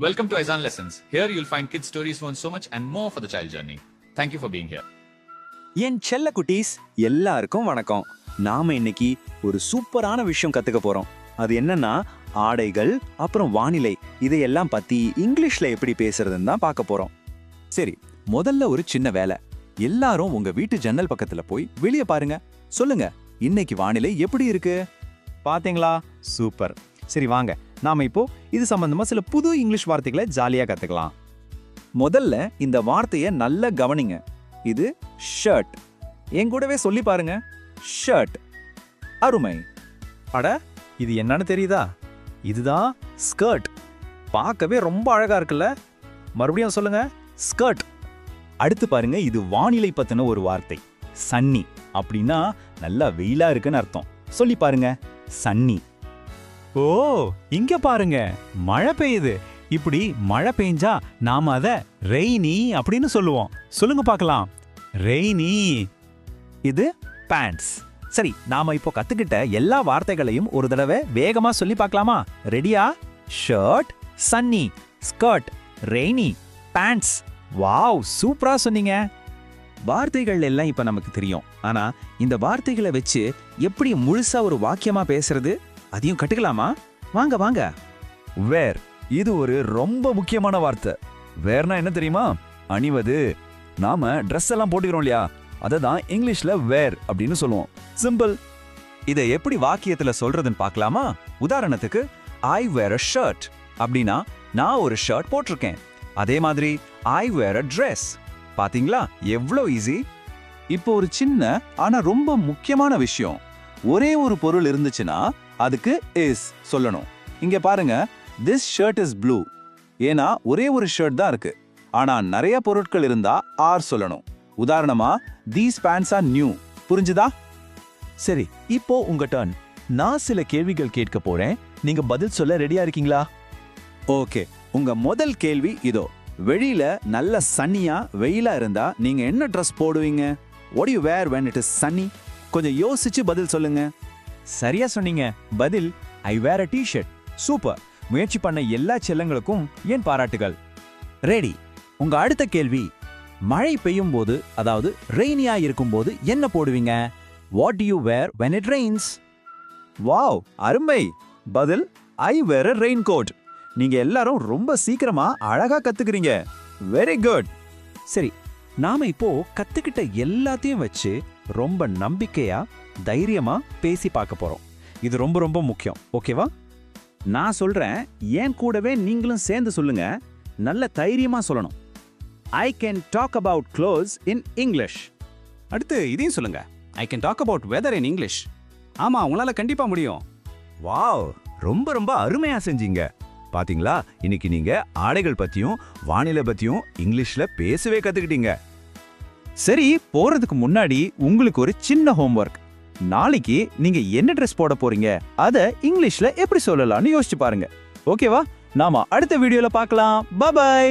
Welcome to Aizan Lessons. Here you'll find kids stories from so much and more for the child journey. Thank you for being here. என் செல்ல குட்டீஸ் எல்லாருக்கும் வணக்கம். நாம இன்னைக்கு ஒரு சூப்பரான விஷயம் கத்துக்க போறோம். அது என்னன்னா ஆடைகள் அப்புறம் வானிலை இதையெல்லாம் பத்தி இங்கிலீஷ்ல எப்படி பேசுறதுன்னு தான் பார்க்க போறோம். சரி, முதல்ல ஒரு சின்ன வேலை. எல்லாரும் உங்க வீட்டு ஜன்னல் பக்கத்துல போய் வெளிய பாருங்க. சொல்லுங்க, இன்னைக்கு வானிலை எப்படி இருக்கு? பாத்தீங்களா? சூப்பர். சரி வாங்க, நாம இப்போ இது சம்பந்தமா சில புது இங்கிலீஷ் வார்த்தைகளை ஜாலியா கத்துக்கலாம். முதல்ல இந்த வார்த்தையை நல்லா கவனிங்க. இது ஷர்ட். என் கூடவே சொல்லி பாருங்க, ஷர்ட். அருமை. அட, இது என்னன்னு தெரியுதா? இதுதான் ஸ்கர்ட். பார்க்கவே ரொம்ப அழகா இருக்குல்ல? மறுபடியும் சொல்லுங்க, ஸ்கர்ட். அடுத்து பாருங்க, இது வானிலை பத்தின ஒரு வார்த்தை. சன்னி அப்படின்னா நல்லா வெயிலா இருக்குன்னு அர்த்தம். சொல்லி பாருங்க, சன்னி. ஓ, இங்க பாருங்க, மழை பெய்யுது. இப்படி மழை பெஞ்சா நாம அத ரெய்னி அப்படின்னு சொல்லுவோம். சொல்லுங்க பார்க்கலாம், ரெய்னி. இது பேண்ட்ஸ். சரி, நாம இப்போ கத்துக்கிட்ட எல்லா வார்த்தைகளையும் ஒரு தடவை வேகமா சொல்லி பார்க்கலாமா? ரெடியா? Shirt, sunny, skirt, rainy, pants. Wow, சூப்பரா சொன்னீங்க. வார்த்தைகள் எல்லாம் இப்ப நமக்கு தெரியும். ஆனா இந்த வார்த்தைகளை வச்சு எப்படி முழுசா ஒரு வாக்கியமா பேசுறது, அதையும் கட்டுக்கலாமா? வாங்க வாங்க. வேர், இது ஒரு ரொம்ப முக்கியமான வார்த்தை. வேர்னா என்ன தெரியுமா? அணிவது. நாம ட்ரெஸ் எல்லாம் போட்டுக்கிறோம் இல்லையா, அதை தான் இங்கிலீஷ்ல வேர் அப்படின்னு சொல்லுவோம். சிம்பிள். இதை எப்படி வாக்கியத்துல சொல்றதுன்னு பார்க்கலாமா? உதாரணத்துக்கு, ஐ வேர் அ ஷர்ட் அப்படின்னா நான் ஒரு ஷர்ட் போட்டிருக்கேன். அதே மாதிரி ஐ வேர் அ ட்ரெஸ். பாத்தீங்களா எவ்வளோ ஈஸி? இப்போ ஒரு சின்ன ஆனா ரொம்ப முக்கியமான விஷயம். ஒரே ஒரு பொருள் இருந்துச்சுன்னா அதுக்கு இஸ் சொல்லணும். இங்க பாருங்க, திஸ் ஷர்ட் இஸ் ப்ளூ. ஏன்னா ஒரே ஒரு ஷர்ட் தான் இருக்கு. ஆனா நிறைய பொருட்கள் இருந்தா ஆர் சொல்லணும். உதாரணமா, தீஸ் பேண்ட்ஸ் ஆர் நியூ. புரிஞ்சுதா? சரி, இப்போ உங்க டர்ன். நான் சில கேள்விகள் கேட்க போறேன். நீங்க பதில் சொல்ல ரெடியா இருக்கீங்களா? ஓகே, உங்க முதல் கேள்வி இதோ. வெளியில நல்ல சன்னியா வெயிலா இருந்தா நீங்க என்ன ட்ரெஸ் போடுவீங்க? What do you wear when it is sunny? கொஞ்சம் யோசிச்சு பதில் சொல்லுங்க. சரியா சொன்னீங்க. பதில் ஐ வேர் அ டி-ஷர்ட். சூப்பர். முயற்சி பண்ண எல்லா செல்லங்களுக்கும் என் பாராட்டுகள். ரெடி. உங்க அடுத்த கேள்வி, மழை பெய்யும் போது, அதாவது ரெய்னியா இருக்கும்போது என்ன போடுவீங்க? What do you wear when it rains? வாவ், அருமை. பதில் ஐ வேர் அ ரெயின் கோட். நீங்க எல்லாரும் ரொம்ப சீக்கிரமா அழகா கத்துக்கிறீங்க. Very good. சரி, நாம இப்போ கத்துக்கிட்ட எல்லாத்தையும் வச்சு ரொம்ப நம்பிக்கையா தைரியமா பேசி பார்க்க போறோம். இது ரொம்ப ரொம்ப முக்கியம். ஓகேவா? நான் சொல்றேன், ஏன் கூடவே நீங்களும் சேர்ந்து சொல்லுங்க. நல்ல தைரியமா சொல்லணும். I can talk about clothes in English. அடுத்து இதையும் சொல்லுங்க, I can talk about weather in English. ஆமா, உங்களால கண்டிப்பா முடியும். வாவ், ரொம்ப ரொம்ப அருமையா செஞ்சீங்க. பாத்தீங்களா, இன்னைக்கு நீங்க ஆடைகள் பத்தியும் வானிலை பத்தியும் இங்கிலீஷ்ல பேசவே கத்துக்கிட்டீங்க. சரி, போறதுக்கு முன்னாடி உங்களுக்கு ஒரு சின்ன ஹோம்வொர்க். நாளைக்கு நீங்க என்ன ட்ரெஸ் போட போறீங்க, அத இங்கிலீஷ்ல எப்படி சொல்லலாம்னு யோசிச்சு பாருங்க. ஓகேவா? நாம அடுத்த வீடியோல பார்க்கலாம். Bye by.